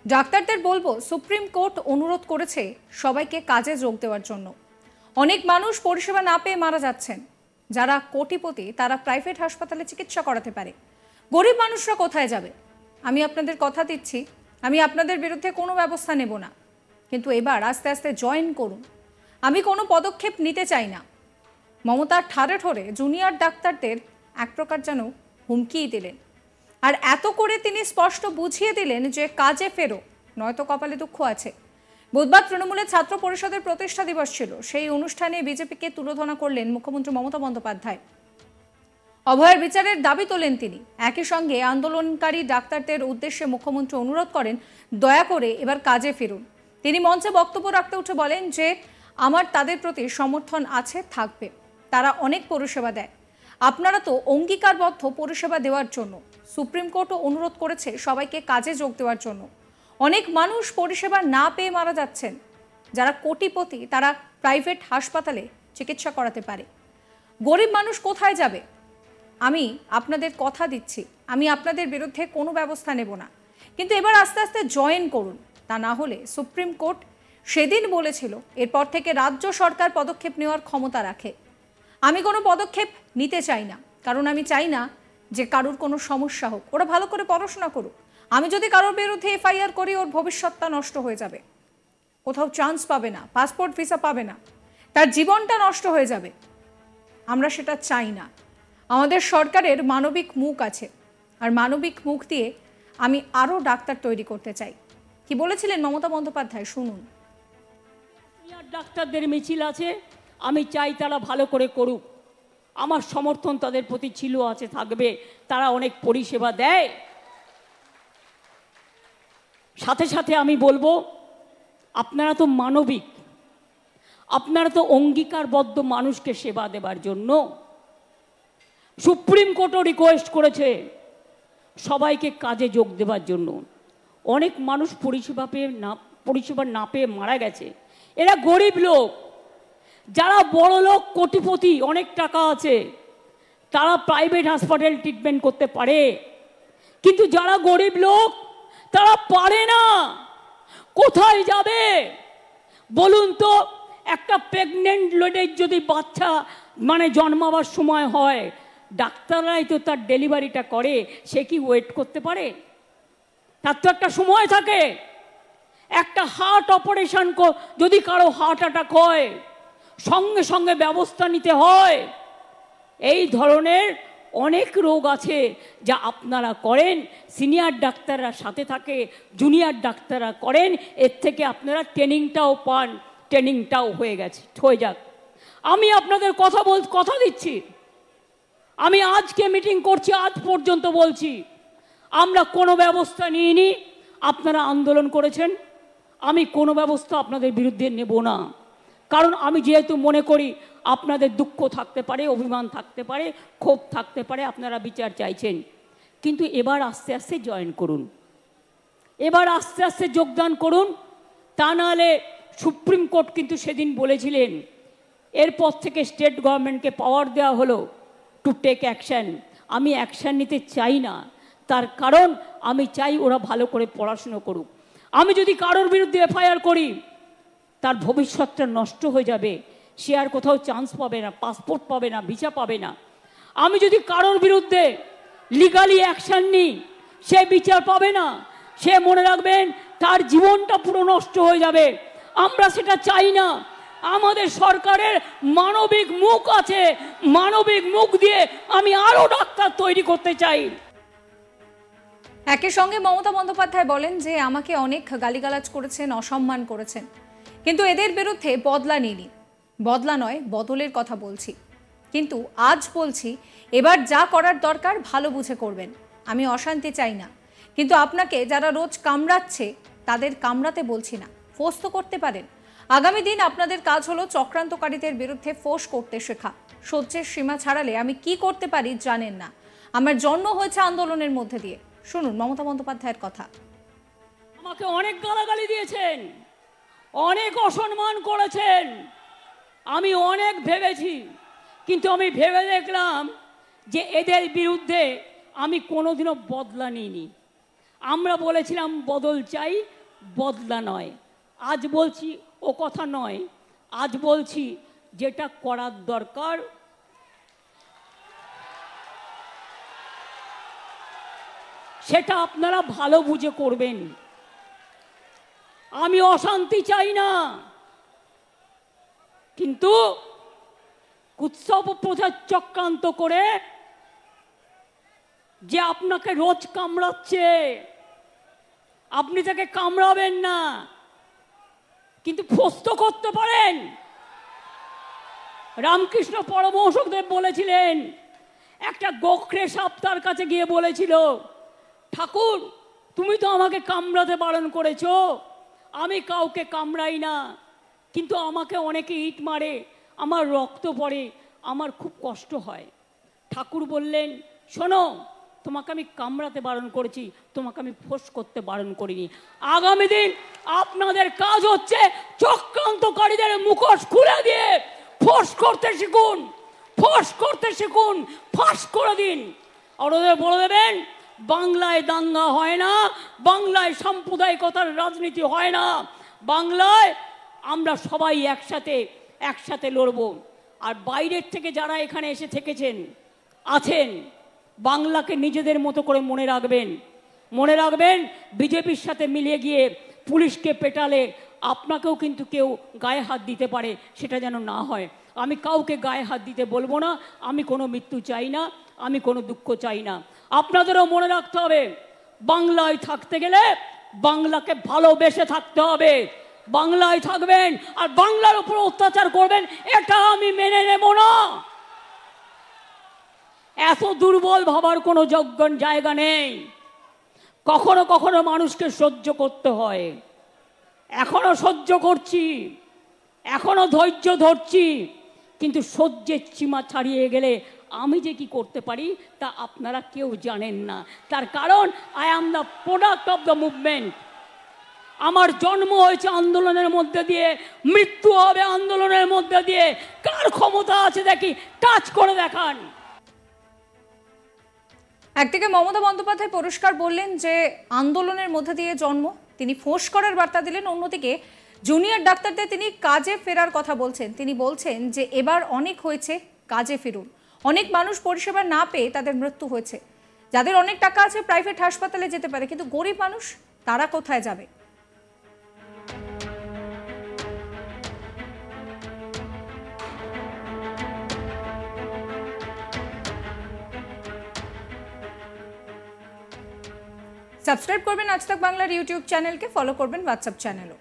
ডাক্তারদের বলবো, supreme court অনুরোধ করেছে সবাইকে কাজে যোগ দেওয়ার জন্য। অনেক মানুষ পরিষেবা না পেয়ে মারা যাচ্ছেন। যারা কোটিপতি তারা প্রাইভেট হাসপাতালে চিকিৎসা করাতে পারে, গরিব মানুষরা কোথায় যাবে? আমি আপনাদের কথা দিচ্ছি, আমি আপনাদের বিরুদ্ধে কোনো ব্যবস্থা নেব না, কিন্তু এবার আস্তে আস্তে জয়েন করুন। আমি কোনো পদক্ষেপ নিতে চাই না। মমতার ঠাড়ে ঠোরে জুনিয়র ডাক্তারদের এক প্রকার যেন হুমকিই দিলেন। আর এত করে তিনি স্পষ্ট বুঝিয়ে দিলেন যে কাজে ফেরো, নয়তো কপালে দুঃখ আছে। বুধবার তৃণমূলের ছাত্র পরিষদের প্রতিষ্ঠা দিবস ছিল। সেই অনুষ্ঠানে বিজেপিকে তুলোধনা করলেন মুখ্যমন্ত্রী মমতা বন্দ্যোপাধ্যায়। অভয়ের বিচারের দাবি তোলেন তিনি। একই সঙ্গে আন্দোলনকারী ডাক্তারদের উদ্দেশ্যে মুখ্যমন্ত্রী অনুরোধ করেন, দয়া করে এবার কাজে ফিরুন। তিনি মঞ্চে বক্তব্য রাখতে উঠে বলেন যে আমার তাদের প্রতি সমর্থন আছে, থাকবে। তারা অনেক পরিষেবা দেয়, আপনারা তো অঙ্গীকারবদ্ধ পরিষেবা দেওয়ার জন্য। সুপ্রিম কোর্টও অনুরোধ করেছে সবাইকে কাজে যোগ দেওয়ার জন্য। অনেক মানুষ পরিষেবা না পেয়ে মারা যাচ্ছেন। যারা কোটিপতি তারা প্রাইভেট হাসপাতালে চিকিৎসা করাতে পারে, গরিব মানুষ কোথায় যাবে? আমি আপনাদের কথা দিচ্ছি, আমি আপনাদের বিরুদ্ধে কোনো ব্যবস্থা নেব না, কিন্তু এবার আস্তে আস্তে জয়েন করুন। তা না হলে সুপ্রিম কোর্ট সেদিন বলেছিল এরপর থেকে রাজ্য সরকার পদক্ষেপ নেওয়ার ক্ষমতা রাখে। আমি কোনো পদক্ষেপ নিতে চাই না, কারণ আমি চাই না যে কারোর কোনো সমস্যা হোক। ওরা ভালো করে পড়াশোনা করুক। আমি যদি কারোর বিরুদ্ধে এফআইআর করি, ওর ভবিষ্যৎটা নষ্ট হয়ে যাবে, কোথাও চান্স পাবে না, পাসপোর্ট ভিসা পাবে না, তার জীবনটা নষ্ট হয়ে যাবে। আমরা সেটা চাই না। আমাদের সরকারের মানবিক মুখ আছে, আর মানবিক মুখ দিয়ে আমি আরও ডাক্তার তৈরি করতে চাই। কি বলেছিলেন মমতা বন্দ্যোপাধ্যায়, শুনুন। ডাক্তারদের মিছিল আছে, আমি চাই তারা ভালো করে করুক। আমার সমর্থন তাদের প্রতি ছিল, আছে, থাকবে। তারা অনেক পরিষেবা দেয়। সাথে সাথে আমি বলবো, আপনারা তো মানবিক, আপনারা তো অঙ্গীকারবদ্ধ মানুষকে সেবা দেবার জন্য। সুপ্রিম কোর্টও রিকোয়েস্ট করেছে সবাইকে কাজে যোগ দেবার জন্য। অনেক মানুষ পরিষেবা না পেয়ে মারা গেছে। এরা গরিব লোক। যারা বড় লোক, কোটিপতি, অনেক টাকা আছে, তারা প্রাইভেট হাসপাতাল ট্রিটমেন্ট করতে পারে, কিন্তু যারা গরিব লোক তারা পারে না। কোথায় যাবে বলুন তো? একটা প্রেগনেন্ট লেডির যদি বাচ্চা জন্মাবার সময় হয়, ডাক্তাররাই তো তার ডেলিভারিটা করে, সে কি ওয়েট করতে পারে? তার তো একটা সময় থাকে। একটা হার্ট অপারেশন যদি কারো হার্ট অ্যাটাক হয়, সঙ্গে সঙ্গে ব্যবস্থা নিতে হয়। এই ধরনের অনেক রোগ আছে যা আপনারা করেন, সিনিয়র ডাক্তাররা সাথে থাকে, জুনিয়র ডাক্তাররা করেন। এর থেকে আপনারা ট্রেনিংটাও পান, ট্রেনিংটাও হয়ে যাক। আমি আপনাদের কথা দিচ্ছি, আমি আজকে মিটিং করছি, আজ পর্যন্ত বলছি আমরা কোনো ব্যবস্থা নিইনি। আপনারা আন্দোলন করেছেন, আমি কোনো ব্যবস্থা আপনাদের বিরুদ্ধে নেব না। কারণ আমি যেহেতু মনে করি আপনাদের দুঃখ থাকতে পারে, অভিমান থাকতে পারে, ক্ষোভ থাকতে পারে, আপনারা বিচার চাইছেন। কিন্তু এবার আস্তে আস্তে জয়েন করুন, এবার আস্তে আস্তে যোগদান করুন। তা নাহলে সুপ্রিম কোর্ট কিন্তু সেদিন বলেছিলেন, এরপর থেকে স্টেট গভর্নমেন্টকে পাওয়ার দেওয়া হলো টু টেক অ্যাকশান। আমি অ্যাকশান নিতে চাই না, তার কারণ আমি চাই ওরা ভালো করে পড়াশুনো করুক। আমি যদি কারোর বিরুদ্ধে এফআইআর করি, তার ভবিষ্যৎটা নষ্ট হয়ে যাবে, সে আর কোথাও চান্স পাবে না, পাসপোর্ট পাবে না, ভিসা পাবে না। আমি যদি কারোর বিরুদ্ধে লিগালি অ্যাকশান নিই, সে বিচার পাবে না, সে মনে রাখবেন তার জীবনটা পুরো নষ্ট হয়ে যাবে। আমরা সেটা চাই না। আমাদের সরকারের মানবিক মুখ আছে, মানবিক মুখ দিয়ে আমি আরো ডাক্তার তৈরি করতে চাই। একই সঙ্গে মমতা বন্দ্যোপাধ্যায় বলেন যে আমাকে অনেক গালিগালাজ করেছেন, অসম্মান করেছেন, কিন্তু এদের বিরুদ্ধে বদলা নিইনি। বদলা নয়, বদলের কথা বলছি। কিন্তু আজ বলছি, এবার যা করার দরকার ভালো বুঝে করবেন। আমি অশান্তি চাই না, কিন্তু আপনাকে যারা রোজ কামড়াচ্ছে তাদের কামড়াতে বলছি না, ফোর্স তো করতে পারেন। আগামী দিন আপনাদের কাজ হলো চক্রান্তকারীদের বিরুদ্ধে ফোর্স করতে শেখা। সহ্যের সীমা ছাড়ালে আমি কি করতে পারি জানেন না। আমার জন্ম হয়েছে আন্দোলনের মধ্যে দিয়ে। শুনুন মমতা বন্দ্যোপাধ্যায়ের কথা। আমাকে অনেক গালাগালি দিয়েছেন, অনেক অসম্মান করেছেন, আমি অনেক ভেবেছি, কিন্তু আমি ভেবে দেখলাম যে এদের বিরুদ্ধে আমি কোনোদিনও বদলা নিইনি। আমরা বলেছিলাম বদল চাই, বদলা নয়। আজ বলছি ও কথা নয়, আজ বলছি যেটা করার দরকার সেটা আপনারা ভালো বুঝে করবেন। আমি অশান্তি চাই না, কিন্তু উৎসব প্রচার চক্রান্ত করে যে আপনাকে রোজ কামড়াচ্ছে, আপনি তাকে কামড়াবেন না, কিন্তু ফস্ত করতে পারেন। রামকৃষ্ণ পরমহংসদেব বলেছিলেন, একটা গোখরে সাপ তার কাছে গিয়ে বলেছিল, ঠাকুর তুমি তো আমাকে কামড়াতে বারণ করেছো, আমি কাউকে কামড়াই না, কিন্তু আমাকে অনেকে ইট মারে, আমার রক্ত পড়ে, আমার খুব কষ্ট হয়। ঠাকুর বললেন, শোনো, তোমাকে আমি কামড়াতে বারণ করেছি, তোমাকে আমি ফোঁস করতে বারণ করিনি। আগামী দিন আপনাদের কাজ হচ্ছে চক্রান্তকারীদের মুখোশ খুলে দিয়ে ফোঁস করতে শিখুন, ফোঁস করতে শিখুন, ফাঁস করে দিন। আর ওদের বলে দেবেন, বাংলায় দাঙ্গা হয় না, বাংলায় সাম্প্রদায়িকতার রাজনীতি হয় না, বাংলায় আমরা সবাই একসাথে লড়ব। আর বাইরের থেকে যারা এখানে এসে থেকেছেন আছেন, বাংলাকে নিজেদের মতো করে মনে রাখবেন। বিজেপির সাথে মিলিয়ে গিয়ে পুলিশকে পেটালে আপনাকেও কিন্তু কেউ গায়ে হাত দিতে পারে, সেটা যেন না হয়। আমি কাউকে গায়ে হাত দিতে বলবো না, আমি কোনো মৃত্যু চাই না, আমি কোনো দুঃখ চাই না। আপনাদেরও মনে রাখতে হবে, বাংলায় থাকতে গেলে বাংলাকে ভালোবেসে থাকতে হবে। বাংলায় থাকবেন আর বাংলার উপর অত্যাচার করবেন, এটা আমি মেনে নেব না। এত দুর্বল ভাবার কোনো জায়গা নেই। কখনো কখনো মানুষকে সহ্য করতে হয়, এখনো সহ্য করছি, এখনো ধৈর্য ধরছি, কিন্তু সহ্যের সীমা ছাড়িয়ে গেলে আমি যে কি করতে পারি তা আপনারা কেউ জানেন না। তার কারণ I am the product of the movement. আমার জন্ম হয়েছে আন্দোলনের মধ্যে দিয়ে, মৃত্যু হবে আন্দোলনের মধ্যে দিয়ে। কার ক্ষমতা আছে দেখি, টাচ করে দেখান। একদিকে মমতা বন্দ্যোপাধ্যায় পরিষ্কার বললেন যে আন্দোলনের মধ্যে দিয়ে জন্ম, তিনি ফোঁস করার বার্তা দিলেন। অন্যদিকে জুনিয়র ডাক্তারদের তিনি কাজে ফেরার কথা বলছেন। তিনি বলছেন যে এবার অনেক হয়েছে, কাজে ফিরুন। অনেক মানুষ পরিষেবা না পেয়ে তাদের মৃত্যু হয়েছে। যাদের অনেক টাকা আছে প্রাইভেট হাসপাতালে যেতে পারে, কিন্তু গরিব মানুষ তারা কোথায় যাবে? সাবস্ক্রাইব করবেন আজ তাক বাংলার ইউটিউব চ্যানেলকে, ফলো করবেন হোয়াটসঅ্যাপ চ্যানেলও।